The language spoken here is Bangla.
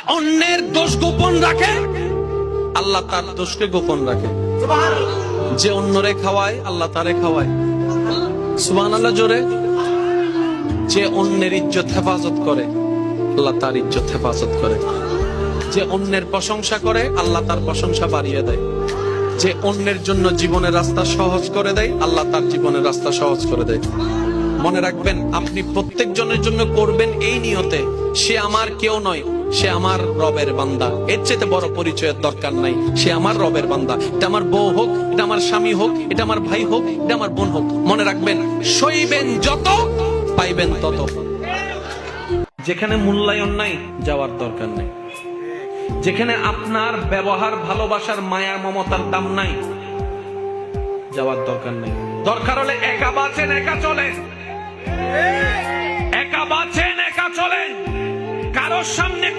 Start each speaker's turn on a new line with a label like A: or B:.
A: অন্যের দোষ গোপন রাখে, আল্লাহ তার দোষকে গোপন রাখে। যে অন্যরে খাওয়ায়, আল্লাহ তারে খাওয়ায়। সুবহানাল্লাহ জোরে। যে অন্যের ইজ্জত হেফাজত করে, আল্লাহ তার ইজ্জত হেফাজত করে। যে অন্যের প্রশংসা করে, আল্লাহ তার প্রশংসা বাড়িয়ে দেয়। যে অন্যের জন্য জীবনের রাস্তা সহজ করে দেয়, আল্লাহ তার জীবনের রাস্তা সহজ করে দেয়। মনে রাখবেন, আপনি প্রত্যেক জনের জন্য করবেন এই নিয়তে, সে আমার কেউ নয়, সে আমার রবের বান্দা। এর চেয়ে বড় পরিচয়ের দরকার নাই। সে আমার রবের বান্দা। এটা আমার বউ হোক, এটা আমার স্বামী হোক, এটা আমার ভাই হোক, এটা আমার বোন হোক। মনে রাখবেন, সইবেন যত, পাইবেন তত। যেখানে মূল্যায়ন নাই, যাওয়ার দরকার নেই। যেখানে আপনার ব্যবহার, ভালোবাসার, মায়া, মমতার দাম নাই, যাওয়ার দরকার নেই। দরকার হলে একা বাঁচেন, একা চলেন। একা বাঁচেন, একা চলেন। কারোর সামনে